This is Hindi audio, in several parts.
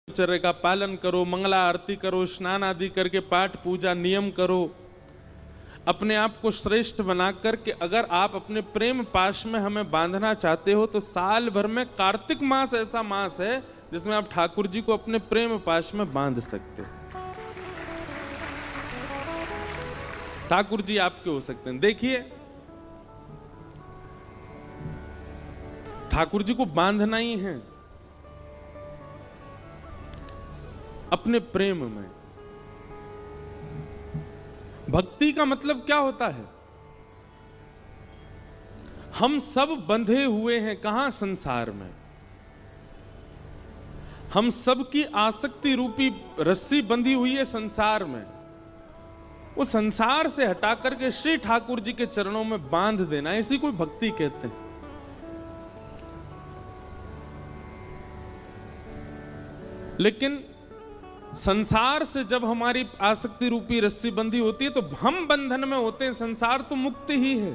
ब्रह्मचर्य का पालन करो, मंगला आरती करो, स्नान आदि करके पाठ पूजा नियम करो, अपने आप को श्रेष्ठ बना करके अगर आप अपने प्रेम पाश में हमें बांधना चाहते हो तो साल भर में कार्तिक मास ऐसा मास है जिसमें आप ठाकुर जी को अपने प्रेम पाश में बांध सकते हो। ठाकुर जी आपके हो सकते हैं। देखिए, ठाकुर जी को बांधना ही है अपने प्रेम में। भक्ति का मतलब क्या होता है? हम सब बंधे हुए हैं कहां? संसार में। हम सब की आसक्ति रूपी रस्सी बंधी हुई है संसार में। वो संसार से हटा करके श्री ठाकुर जी के चरणों में बांध देना, इसी को भक्ति कहते हैं। लेकिन संसार से जब हमारी आसक्ति रूपी रस्सी बंधी होती है तो हम बंधन में होते हैं, संसार तो मुक्त ही है।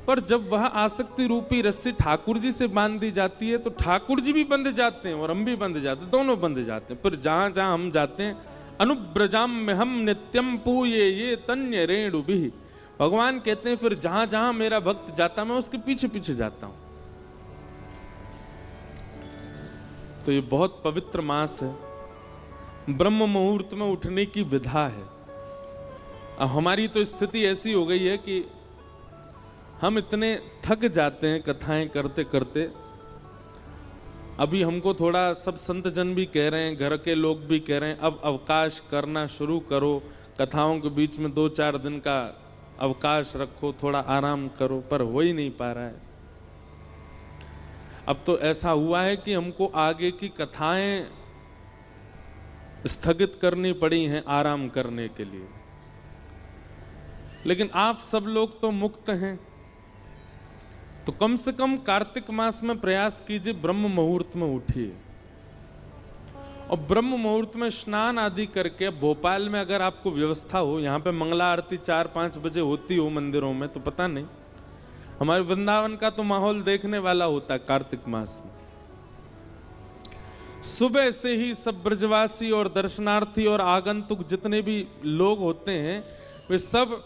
पर जब वह आसक्ति रूपी रस्सी ठाकुर जी से बांध दी जाती है तो ठाकुर जी भी बंध जाते हैं और हम भी बंध जाते हैं, दोनों बंध जाते हैं। पर जहां जहां हम जाते हैं, अनुब्रजाम में हम नित्यम पूये ये तन्य रेणु भी, भगवान कहते हैं फिर जहां जहां मेरा भक्त जाता मैं उसके पीछे पीछे जाता हूं। तो ये बहुत पवित्र मास है, ब्रह्म मुहूर्त में उठने की विधा है। अब हमारी तो स्थिति ऐसी हो गई है कि हम इतने थक जाते हैं कथाएं करते करते। अभी हमको थोड़ा सब संत जन भी कह रहे हैं, घर के लोग भी कह रहे हैं, अब अवकाश करना शुरू करो, कथाओं के बीच में 2-4 दिन का अवकाश रखो, थोड़ा आराम करो, पर हो ही नहीं पा रहा है। अब तो ऐसा हुआ है कि हमको आगे की कथाएं स्थगित करनी पड़ी हैं आराम करने के लिए। लेकिन आप सब लोग तो मुक्त हैं, तो कम से कम कार्तिक मास में प्रयास कीजिए, ब्रह्म मुहूर्त में उठिए और ब्रह्म मुहूर्त में स्नान आदि करके। भोपाल में अगर आपको व्यवस्था हो, यहाँ पे मंगला आरती 4-5 बजे होती हो मंदिरों में, तो पता नहीं, हमारे वृंदावन का तो माहौल देखने वाला होता है कार्तिक मास में। सुबह से ही सब ब्रजवासी और दर्शनार्थी और आगंतुक जितने भी लोग होते हैं वे सब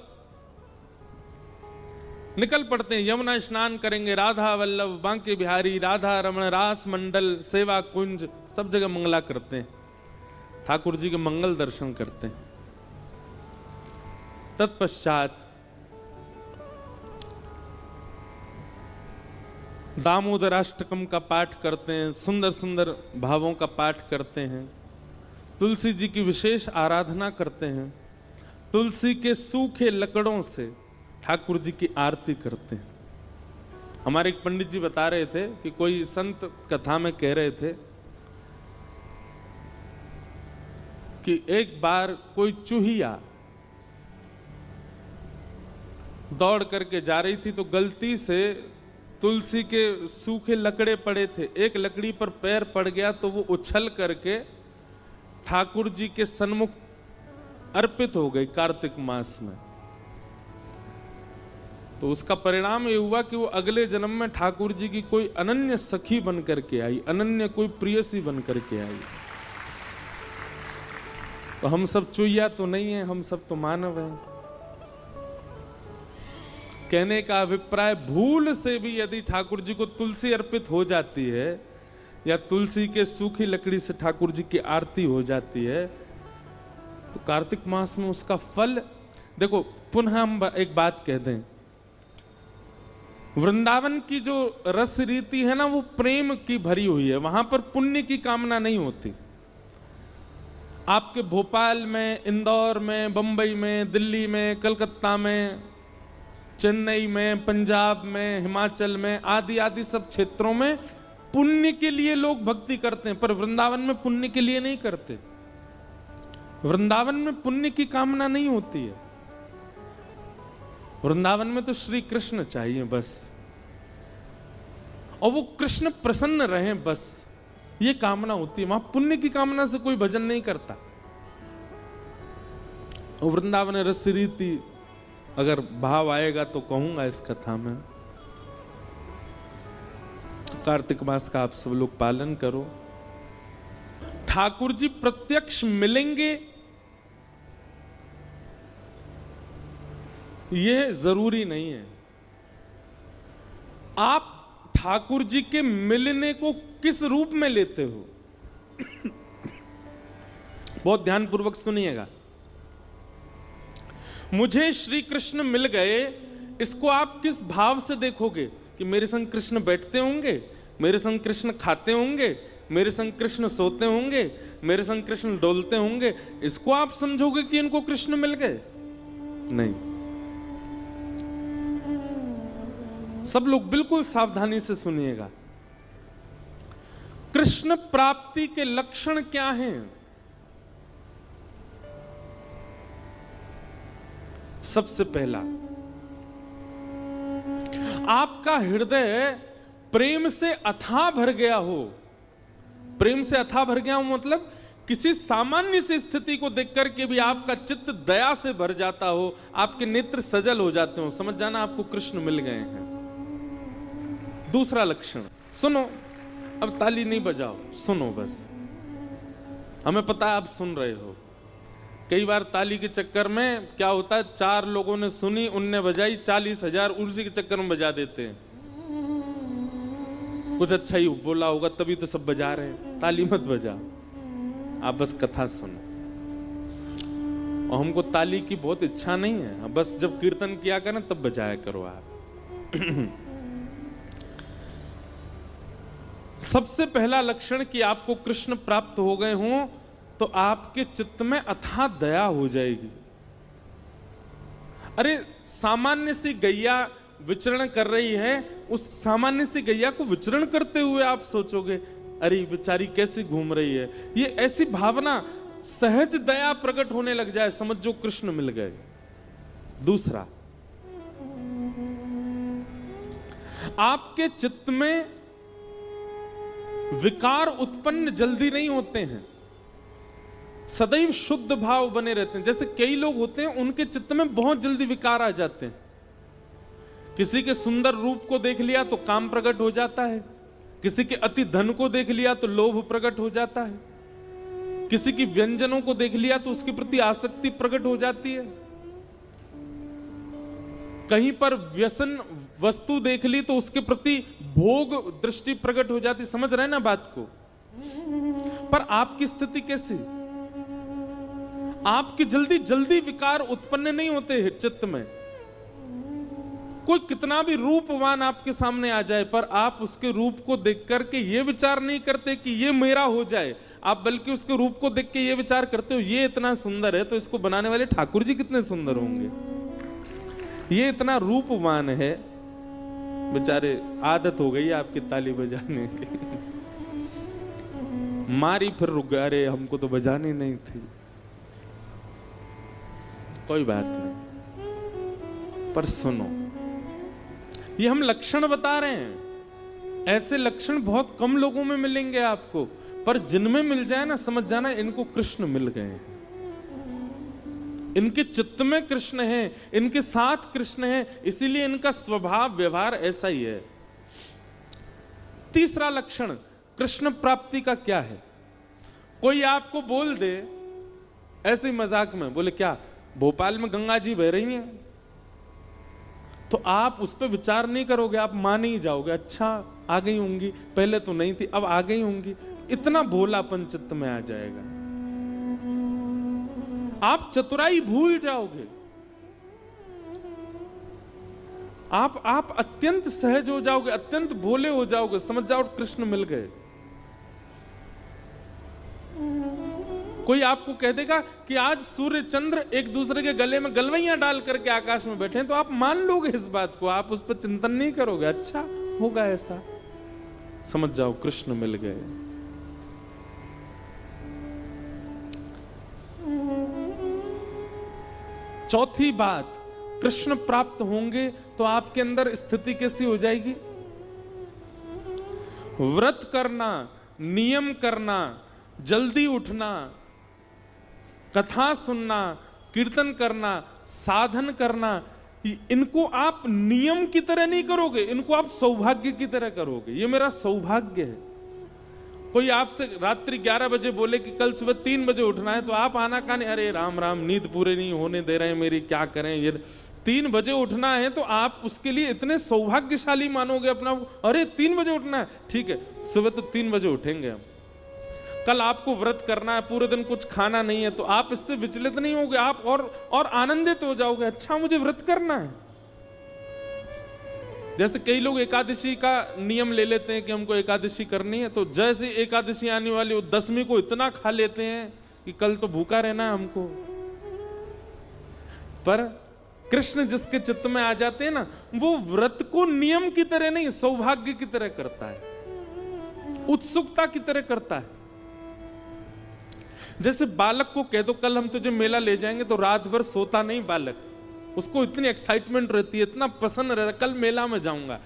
निकल पड़ते हैं, यमुना स्नान करेंगे, राधा वल्लभ, बांके बिहारी, राधा रमण, रास मंडल, सेवा कुंज, सब जगह मंगला करते हैं, ठाकुर जी के मंगल दर्शन करते हैं। तत्पश्चात दामोदराष्टकम का पाठ करते हैं, सुंदर सुंदर भावों का पाठ करते हैं, तुलसी जी की विशेष आराधना करते हैं, तुलसी के सूखे लकड़ों से ठाकुर जी की आरती करते हैं। हमारे एक पंडित जी बता रहे थे कि कोई संत कथा में कह रहे थे कि एक बार कोई चूहिया दौड़ करके जा रही थी तो गलती से तुलसी के सूखे लकड़े पड़े थे, एक लकड़ी पर पैर पड़ गया तो वो उछल करके ठाकुर जी के सन्मुख अर्पित हो गई कार्तिक मास में। तो उसका परिणाम ये हुआ कि वो अगले जन्म में ठाकुर जी की कोई अनन्य सखी बन करके आई, अनन्य कोई प्रियसी बन करके आई। तो हम सब चुईया तो नहीं है, हम सब तो मानव हैं। कहने का अभिप्राय, भूल से भी यदि ठाकुर जी को तुलसी अर्पित हो जाती है या तुलसी के सूखी लकड़ी से ठाकुर जी की आरती हो जाती है तो कार्तिक मास में उसका फल देखो। पुनः हम एक बात कह दें, वृंदावन की जो रस रीति है ना, वो प्रेम की भरी हुई है, वहां पर पुण्य की कामना नहीं होती। आपके भोपाल में, इंदौर में, बंबई में, दिल्ली में, कलकत्ता में, चेन्नई में, पंजाब में, हिमाचल में आदि आदि सब क्षेत्रों में पुण्य के लिए लोग भक्ति करते हैं, पर वृंदावन में पुण्य के लिए नहीं करते। वृंदावन में पुण्य की कामना नहीं होती है। वृंदावन में तो श्री कृष्ण चाहिए बस, और वो कृष्ण प्रसन्न रहें बस, ये कामना होती है। वहां पुण्य की कामना से कोई भजन नहीं करता। वृंदावन रस रीति अगर भाव आएगा तो कहूंगा इस कथा में। कार्तिक मास का आप सब लोग पालन करो। ठाकुर जी प्रत्यक्ष मिलेंगे ये जरूरी नहीं है। आप ठाकुर जी के मिलने को किस रूप में लेते हो? बहुत ध्यानपूर्वक सुनिएगा। मुझे श्री कृष्ण मिल गए, इसको आप किस भाव से देखोगे? कि मेरे संग कृष्ण बैठते होंगे, मेरे संग कृष्ण खाते होंगे, मेरे संग कृष्ण सोते होंगे, मेरे संग कृष्ण डोलते होंगे, इसको आप समझोगे कि इनको कृष्ण मिल गए? नहीं। सब लोग बिल्कुल सावधानी से सुनिएगा। कृष्ण प्राप्ति के लक्षण क्या हैं? सबसे पहला, आपका हृदय प्रेम से अथाह भर गया हो। प्रेम से अथाह भर गया हो मतलब किसी सामान्य सी स्थिति को देखकर के भी आपका चित्त दया से भर जाता हो, आपके नेत्र सजल हो जाते हो, समझ जाना आपको कृष्ण मिल गए हैं। दूसरा लक्षण सुनो, अब ताली नहीं बजाओ, सुनो बस। हमें पता है आप सुन रहे हो। कई बार ताली के चक्कर में क्या होता है, 4 लोगों ने सुनी, उनने बजाई, 40,000 उसी के चक्कर में बजा देते हैं। कुछ अच्छा ही बोला होगा तभी तो सब बजा रहे हैं। ताली मत बजाओ, आप बस कथा सुनो। और हमको ताली की बहुत इच्छा नहीं है, बस जब कीर्तन किया करें तब बजाया करो आप। सबसे पहला लक्षण कि आपको कृष्ण प्राप्त हो गए हों तो आपके चित्त में अथाह दया हो जाएगी। अरे सामान्य सी गैया विचरण कर रही है, उस सामान्य सी गैया को विचरण करते हुए आप सोचोगे अरे बेचारी कैसी घूम रही है, ये ऐसी भावना सहज दया प्रकट होने लग जाए, समझो कृष्ण मिल गए। दूसरा, आपके चित्त में विकार उत्पन्न जल्दी नहीं होते हैं, सदैव शुद्ध भाव बने रहते हैं। जैसे कई लोग होते हैं उनके चित्त में बहुत जल्दी विकार आ जाते हैं। किसी के सुंदर रूप को देख लिया तो काम प्रकट हो जाता है, किसी के अति धन को देख लिया तो लोभ प्रकट हो जाता है, किसी की व्यंजनों को देख लिया तो उसके प्रति आसक्ति प्रकट हो जाती है, कहीं पर व्यसन वस्तु देख ली तो उसके प्रति भोग दृष्टि प्रकट हो जाती। समझ रहे हैं ना बात को? पर आपकी स्थिति कैसी? आपकी जल्दी जल्दी विकार उत्पन्न नहीं होते चित्त में। कोई कितना भी रूपवान आपके सामने आ जाए पर आप उसके रूप को देख करके ये विचार नहीं करते कि ये मेरा हो जाए, आप बल्कि उसके रूप को देख के ये विचार करते हो ये इतना सुंदर है तो इसको बनाने वाले ठाकुर जी कितने सुंदर होंगे, ये इतना रूपवान है। बेचारे आदत हो गई आपकी ताली बजाने की, मारी फिर रुक गए, अरे हमको तो बजानी नहीं थी। कोई बात नहीं, पर सुनो, ये हम लक्षण बता रहे हैं। ऐसे लक्षण बहुत कम लोगों में मिलेंगे आपको, पर जिनमें मिल जाए ना समझ जाना इनको कृष्ण मिल गए हैं, इनके चित्त में कृष्ण है, इनके साथ कृष्ण है, इसीलिए इनका स्वभाव व्यवहार ऐसा ही है। तीसरा लक्षण कृष्ण प्राप्ति का क्या है? कोई आपको बोल दे ऐसे ही मजाक में, बोले क्या भोपाल में गंगा जी बह रही हैं, तो आप उस पर विचार नहीं करोगे, आप मान ही जाओगे, अच्छा आ गई होंगी, पहले तो नहीं थी अब आ गई होंगी। इतना भोलापन चित्त में आ जाएगा, आप चतुराई भूल जाओगे, आप अत्यंत सहज हो जाओगे, अत्यंत भोले हो जाओगे, समझ जाओ कृष्ण मिल गए। कोई आपको कह देगा कि आज सूर्य चंद्र एक दूसरे के गले में गलवैयां डाल करके आकाश में बैठे हैं, तो आप मान लोगे इस बात को, आप उस पर चिंतन नहीं करोगे, अच्छा होगा ऐसा, समझ जाओ कृष्ण मिल गए। चौथी बात, कृष्ण प्राप्त होंगे तो आपके अंदर स्थिति कैसी हो जाएगी? व्रत करना, नियम करना, जल्दी उठना, कथा सुनना, कीर्तन करना, साधन करना, इनको आप नियम की तरह नहीं करोगे, इनको आप सौभाग्य की तरह करोगे। ये मेरा सौभाग्य है, कोई आपसे रात्रि 11 बजे बोले कि कल सुबह 3 बजे उठना है, तो आप आना कान, अरे राम राम, नींद पूरे नहीं होने दे रहे हैं मेरी, क्या करें, ये 3 बजे उठना है, तो आप उसके लिए इतने सौभाग्यशाली मानोगे अपना, अरे 3 बजे उठना है, ठीक है सुबह तो 3 बजे उठेंगे हम। कल आपको व्रत करना है, पूरे दिन कुछ खाना नहीं है, तो आप इससे विचलित नहीं होगे, आप और आनंदित हो जाओगे, अच्छा मुझे व्रत करना है। जैसे कई लोग एकादशी का नियम ले लेते हैं कि हमको एकादशी करनी है, तो जैसे एकादशी आने वाली वो 10वीं को इतना खा लेते हैं कि कल तो भूखा रहना है हमको। पर कृष्ण जिसके चित्त में आ जाते हैं ना, वो व्रत को नियम की तरह नहीं, सौभाग्य की तरह करता है, उत्सुकता की तरह करता है। जैसे बालक को कह दो कल हम तुझे मेला ले जाएंगे, तो रात भर सोता नहीं बालक, उसको इतनी एक्साइटमेंट रहती है, इतना पसंद रहता है, कल मेला में जाऊंगा।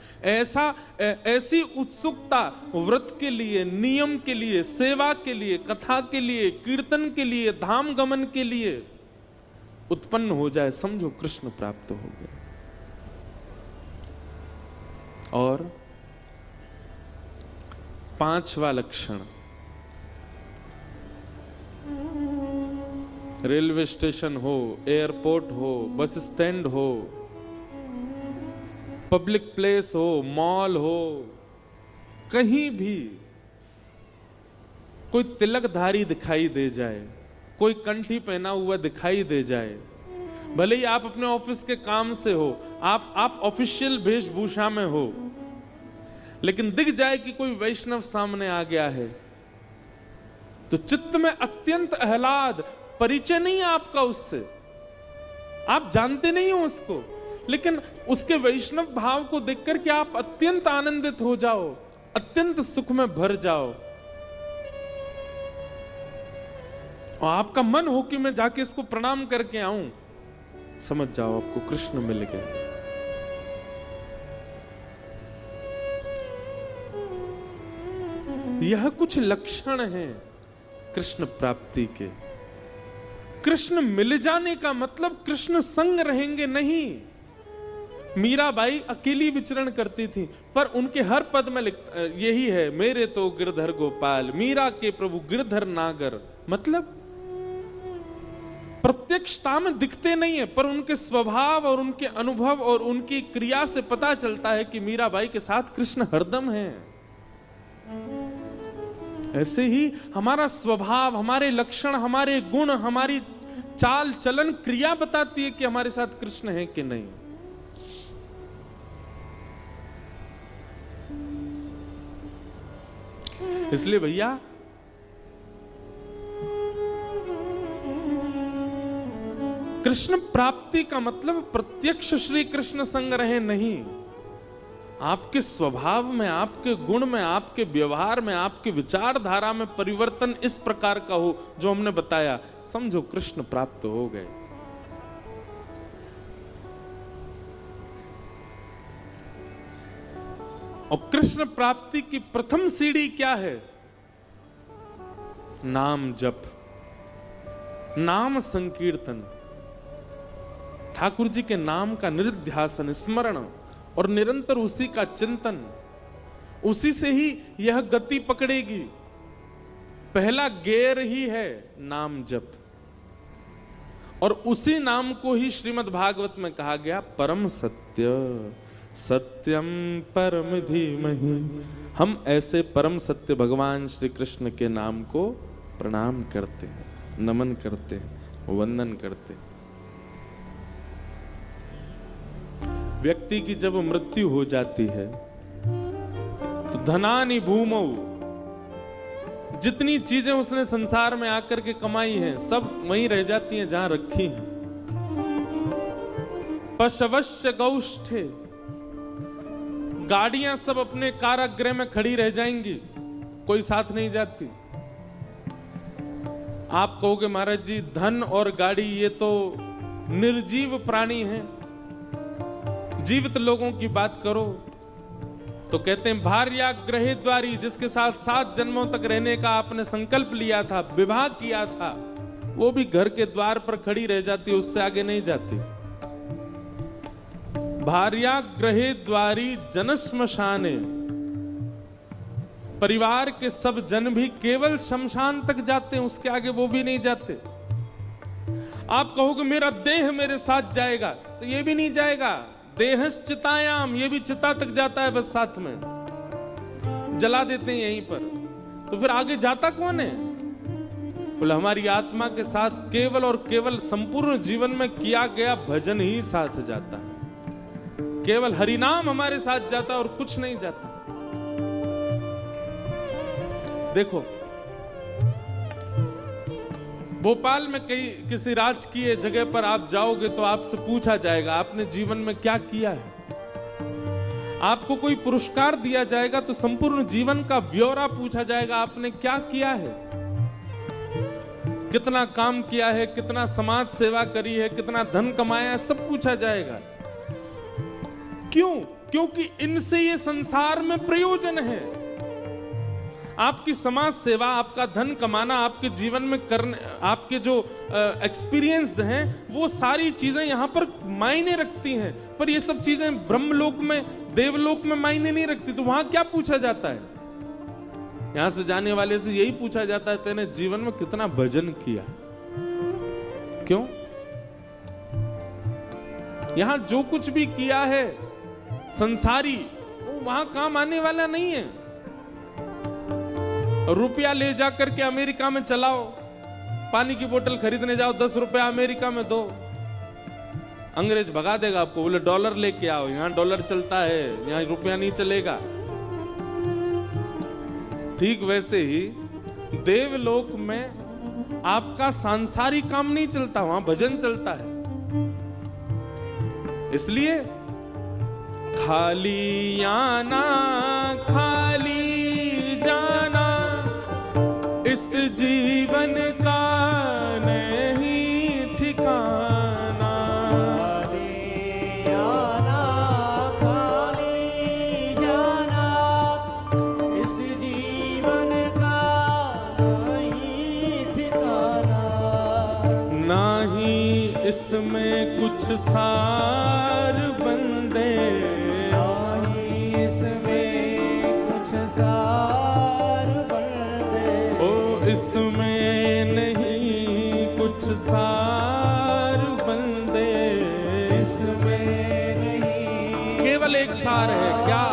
ऐसी उत्सुकता व्रत के लिए, नियम के लिए, सेवा के लिए, कथा के लिए, कीर्तन के लिए, धाम गमन के लिए उत्पन्न हो जाए, समझो कृष्ण प्राप्त हो गए। और 5वां लक्षण, रेलवे स्टेशन हो, एयरपोर्ट हो, बस स्टैंड हो, पब्लिक प्लेस हो, मॉल हो, कहीं भी कोई तिलकधारी दिखाई दे जाए, कोई कंठी पहना हुआ दिखाई दे जाए, भले ही आप अपने ऑफिस के काम से हो, आप ऑफिशियल वेशभूषा में हो, लेकिन दिख जाए कि कोई वैष्णव सामने आ गया है, तो चित्त में अत्यंत आह्लाद, परिचय नहीं है आपका उससे, आप जानते नहीं हो उसको, लेकिन उसके वैष्णव भाव को देखकर के आप अत्यंत आनंदित हो जाओ, अत्यंत सुख में भर जाओ, और आपका मन हो कि मैं जाके इसको प्रणाम करके आऊं, समझ जाओ आपको कृष्ण मिल गए। यह कुछ लक्षण हैं कृष्ण प्राप्ति के। कृष्ण मिल जाने का मतलब कृष्ण संग रहेंगे नहीं। मीराबाई अकेली विचरण करती थी, पर उनके हर पद में यही है, मेरे तो गिरधर गोपाल, मीरा के प्रभु गिरधर नागर। मतलब प्रत्यक्षता में दिखते नहीं है, पर उनके स्वभाव और उनके अनुभव और उनकी क्रिया से पता चलता है कि मीराबाई के साथ कृष्ण हरदम है। ऐसे ही हमारा स्वभाव, हमारे लक्षण, हमारे गुण, हमारी चाल चलन, क्रिया बताती है कि हमारे साथ कृष्ण है कि नहीं। इसलिए भैया कृष्ण प्राप्ति का मतलब प्रत्यक्ष श्री कृष्ण संग रहे नहीं, आपके स्वभाव में, आपके गुण में, आपके व्यवहार में, आपके विचारधारा में परिवर्तन इस प्रकार का हो जो हमने बताया, समझो कृष्ण प्राप्त हो गए। और कृष्ण प्राप्ति की प्रथम सीढ़ी क्या है? नाम जप, नाम संकीर्तन, ठाकुर जी के नाम का निधिध्यासन, स्मरण और निरंतर उसी का चिंतन, उसी से ही यह गति पकड़ेगी। पहला गेर ही है नाम जप, और उसी नाम को ही श्रीमद् भागवत में कहा गया परम सत्य, सत्यम परम धीमहि। हम ऐसे परम सत्य भगवान श्री कृष्ण के नाम को प्रणाम करते हैं, नमन करते हैं, वंदन करते हैं। व्यक्ति की जब मृत्यु हो जाती है तो धनानि भूमौ, जितनी चीजें उसने संसार में आकर के कमाई हैं सब वहीं रह जाती हैं जहां रखी हैं। पशवश्च गौष्ठे, गाड़ियां सब अपने कारागृह में खड़ी रह जाएंगी, कोई साथ नहीं जाती। आप कहोगे महाराज जी धन और गाड़ी ये तो निर्जीव प्राणी हैं, जीवित लोगों की बात करो तो कहते हैं भार्या गृहे द्वारी, जिसके साथ 7 जन्मों तक रहने का आपने संकल्प लिया था, विवाह किया था, वो भी घर के द्वार पर खड़ी रह जाती, उससे आगे नहीं जाती। भार्या गृहे द्वारी जनश्मशाने, परिवार के सब जन भी केवल शमशान तक जाते हैं, उसके आगे वो भी नहीं जाते। आप कहोगे मेरा देह मेरे साथ जाएगा, तो ये भी नहीं जाएगा। देहश्चितायाम, ये भी चिता तक जाता है, बस साथ में जला देते हैं यहीं पर। तो फिर आगे जाता कौन है? बोले हमारी आत्मा के साथ केवल और केवल संपूर्ण जीवन में किया गया भजन ही साथ जाता है। केवल हरिनाम हमारे साथ जाता और कुछ नहीं जाता। देखो भोपाल में किसी राजकीय जगह पर आप जाओगे तो आपसे पूछा जाएगा आपने जीवन में क्या किया है। आपको कोई पुरस्कार दिया जाएगा तो संपूर्ण जीवन का ब्यौरा पूछा जाएगा, आपने क्या किया है, कितना काम किया है, कितना समाज सेवा करी है, कितना धन कमाया है, सब पूछा जाएगा। क्यों? क्योंकि इनसे ये संसार में प्रयोजन है। आपकी समाज सेवा, आपका धन कमाना, आपके जीवन में करने, आपके जो एक्सपीरियंस्ड हैं, वो सारी चीजें यहां पर मायने रखती हैं। पर ये सब चीजें ब्रह्मलोक में, देवलोक में मायने नहीं रखती। तो वहां क्या पूछा जाता है? यहां से जाने वाले से यही पूछा जाता है तेने जीवन में कितना भजन किया। क्यों? यहां जो कुछ भी किया है संसारी, वो वहां काम आने वाला नहीं है। रुपया ले जाकर के अमेरिका में चलाओ, पानी की बोतल खरीदने जाओ, 10 रुपया अमेरिका में दो, अंग्रेज भगा देगा आपको। बोले डॉलर लेके आओ, यहां डॉलर चलता है, यहां रुपया नहीं चलेगा। ठीक वैसे ही देवलोक में आपका सांसारिक काम नहीं चलता, वहां भजन चलता है। इसलिए खाली आना खाली जाना इस जीवन का नहीं ठिकाना। खाली आना खाली जाना इस जीवन का नहीं ठिकाना। नाही इसमें कुछ सार बंदे, नाही इसमें कुछ सार बंदे। ओ इसमें नहीं कुछ सार बंदे, इसमें नहीं केवल एक सार है। क्या?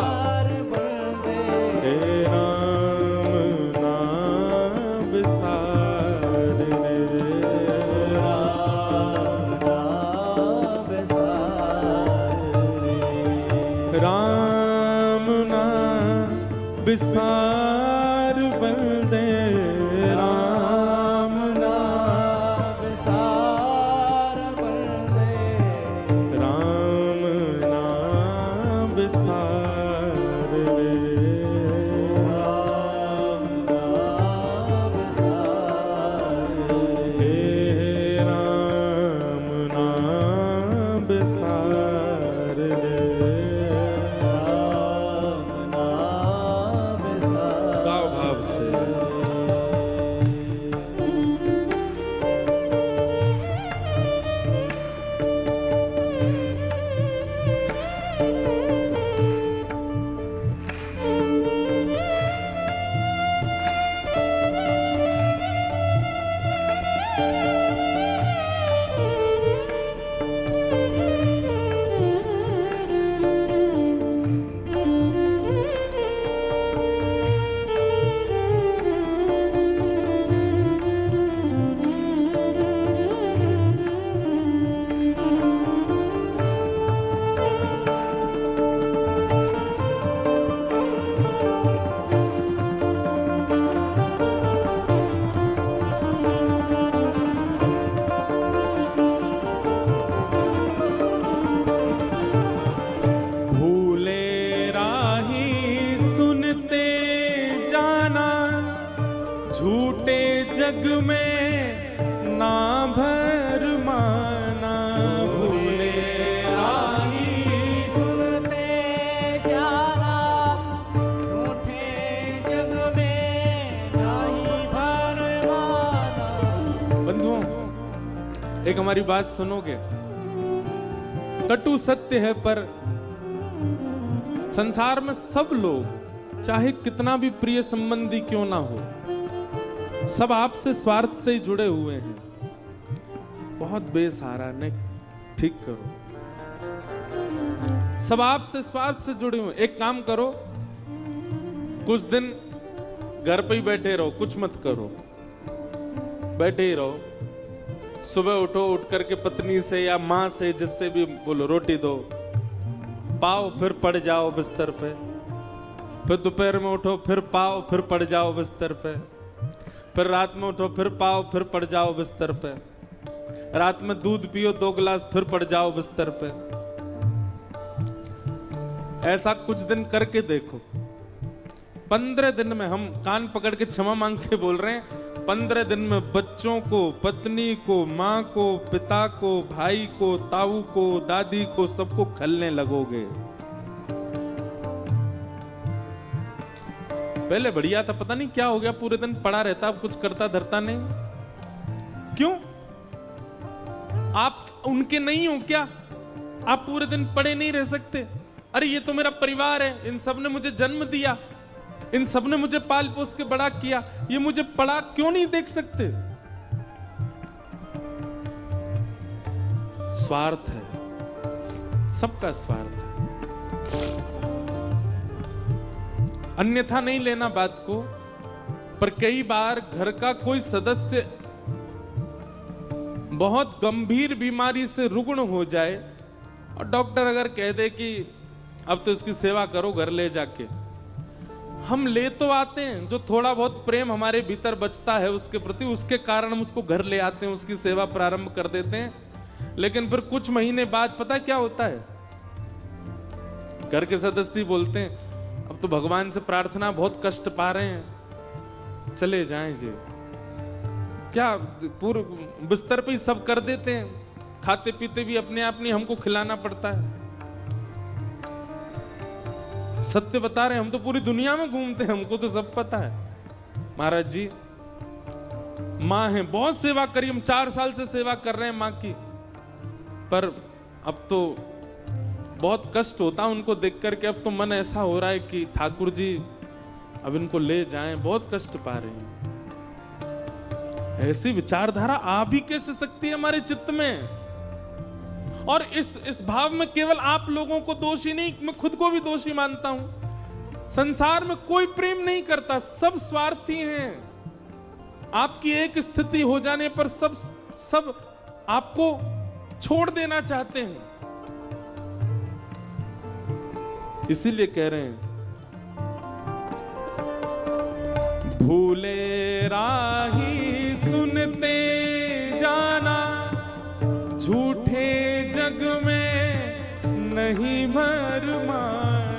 हे राम नाम विसार रे, राम नाम विसार बंदे, राम नाम विसार बंदे। राम नाम विसार रे, राम नाम विसार रे। हे राम नाम विसार रे। राम नाम विसार। गाओ भाव से। जग में ना भर माना, भूले राही सुनते जाना, झूठे जग में नाही भर माना। बंधुओं, एक हमारी बात सुनोगे? कटु सत्य है पर संसार में सब लोग चाहे कितना भी प्रिय संबंधी क्यों ना हो, सब आपसे स्वार्थ से ही जुड़े हुए हैं। बहुत बेसहारा ने ठीक करो, सब आपसे स्वार्थ से जुड़े हुए। एक काम करो, कुछ दिन घर पे ही बैठे रहो, कुछ मत करो, बैठे ही रहो। सुबह उठो, उठ करके पत्नी से या माँ से जिससे भी बोलो रोटी दो, पाओ, फिर पड़ जाओ बिस्तर पे। फिर दोपहर में उठो, फिर पाओ, फिर पड़ जाओ बिस्तर पे। फिर रात में उठो, फिर पाओ, फिर पड़ जाओ बिस्तर पे। रात में दूध पियो 2 गिलास, फिर पड़ जाओ बिस्तर पे। ऐसा कुछ दिन करके देखो। 15 दिन में, हम कान पकड़ के क्षमा मांग के बोल रहे हैं, 15 दिन में बच्चों को, पत्नी को, माँ को, पिता को, भाई को, ताऊ को, दादी को, सबको खलने लगोगे। पहले बढ़िया था, पता नहीं क्या हो गया, पूरे दिन पड़ा रहता, अब कुछ करता धरता नहीं। क्यों? आप उनके नहीं हो क्या? आप पूरे दिन पड़े नहीं रह सकते? अरे ये तो मेरा परिवार है, इन सब ने मुझे जन्म दिया, इन सब ने मुझे पाल पोस के बड़ा किया, ये मुझे पड़ा क्यों नहीं देख सकते? स्वार्थ है, सबका स्वार्थ है। अन्यथा नहीं लेना बात को, पर कई बार घर का कोई सदस्य बहुत गंभीर बीमारी से रुग्ण हो जाए और डॉक्टर अगर कह दे कि अब तो इसकी सेवा करो घर ले जाके, हम ले तो आते हैं, जो थोड़ा बहुत प्रेम हमारे भीतर बचता है उसके प्रति, उसके कारण हम उसको घर ले आते हैं, उसकी सेवा प्रारंभ कर देते हैं। लेकिन फिर कुछ महीने बाद पता क्या होता है, घर के सदस्य बोलते हैं अब तो भगवान से प्रार्थना, बहुत कष्ट पा रहे हैं, चले जाएं जी। क्या पूरे बिस्तर पे ही सब कर देते हैं, खाते पीते भी अपने आप नहीं, हमको खिलाना पड़ता है। सत्य बता रहे हैं, हम तो पूरी दुनिया में घूमते हैं, हमको तो सब पता है। महाराज जी माँ है, बहुत सेवा करी, हम 4 साल से सेवा कर रहे हैं माँ की, पर अब तो बहुत कष्ट होता उनको देख करके। अब तो मन ऐसा हो रहा है कि ठाकुर जी अब इनको ले जाएं, बहुत कष्ट पा रहे हैं। ऐसी विचारधारा आ भी कैसे सकती है हमारे चित्त में? और इस भाव में केवल आप लोगों को दोषी नहीं, मैं खुद को भी दोषी मानता हूं। संसार में कोई प्रेम नहीं करता, सब स्वार्थी हैं। आपकी एक स्थिति हो जाने पर सब आपको छोड़ देना चाहते हैं। इसीलिए कह रहे हैं, भूले राही सुनते जाना, झूठे जग में नहीं भरमाना।